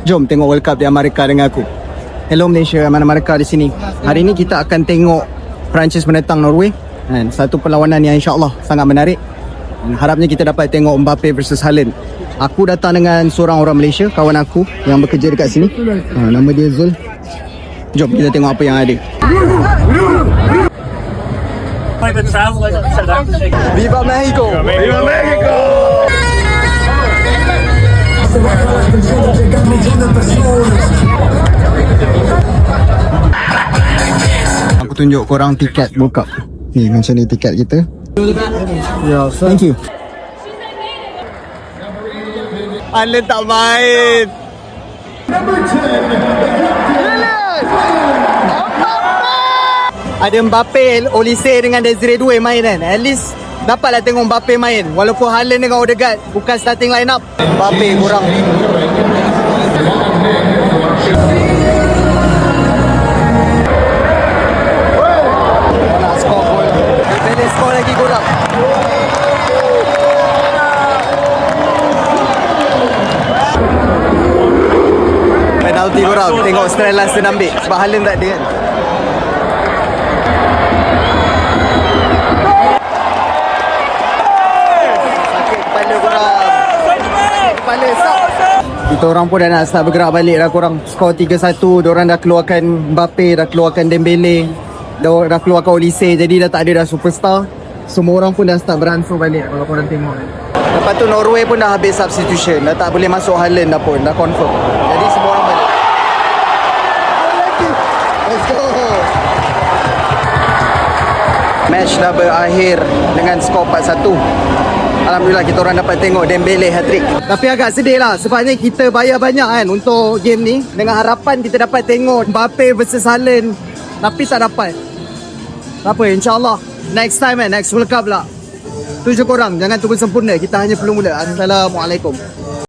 Jom tengok World Cup di Amerika dengan aku. Hello Malaysia, mana mereka di sini. Hari ni kita akan tengok Perancis menentang Norway. Dan satu perlawanan yang insyaAllah sangat menarik. Dan harapnya kita dapat tengok Mbappe versus Haaland. Aku datang dengan seorang orang Malaysia, kawan aku yang bekerja dekat sini. Nama dia Zul. Jom kita tengok apa yang ada. Viva Mexico! Viva Mexico! Aku tunjuk korang tiket World Cup. Ni macam ni tiket kita. Thank you. Haaland tak main. Ada Mbappe, Olise dengan Desiree Doué main kan. At least dapatlah tengok Mbappe main. Walaupun Haaland dengan Odegaard bukan starting line up. Mbappe kurang. Nak skor gol. Dembele skor lagi kurang. Penalti kurang. Tengok Strellas dia nak ambil sebab Haaland tak ada kan. Kita orang pun dah nak start bergerak balik dah, korang skor 3-1. Diorang dah keluarkan Mbappe, dah keluarkan Dembele, dah keluarkan Olise. Jadi dah tak ada dah superstar. Semua orang pun dah start beransur balik kalau korang tengok. Lepas tu Norway pun dah habis substitution. Dah tak boleh masuk Haaland dah pun, dah confirm. Jadi semua orang balik. Let's go. Match dah berakhir dengan skor 4-1. Alhamdulillah kita orang dapat tengok Dembele hat-trick. Tapi agak sedih lah sebabnya kita bayar banyak kan untuk game ni. Dengan harapan kita dapat tengok Mbappe versus Haaland. Tapi tak dapat. Tak apa, insyaAllah next time kan, next World Cup lah. Tuju korang, jangan tunggu sempurna. Kita hanya perlu mula. Assalamualaikum.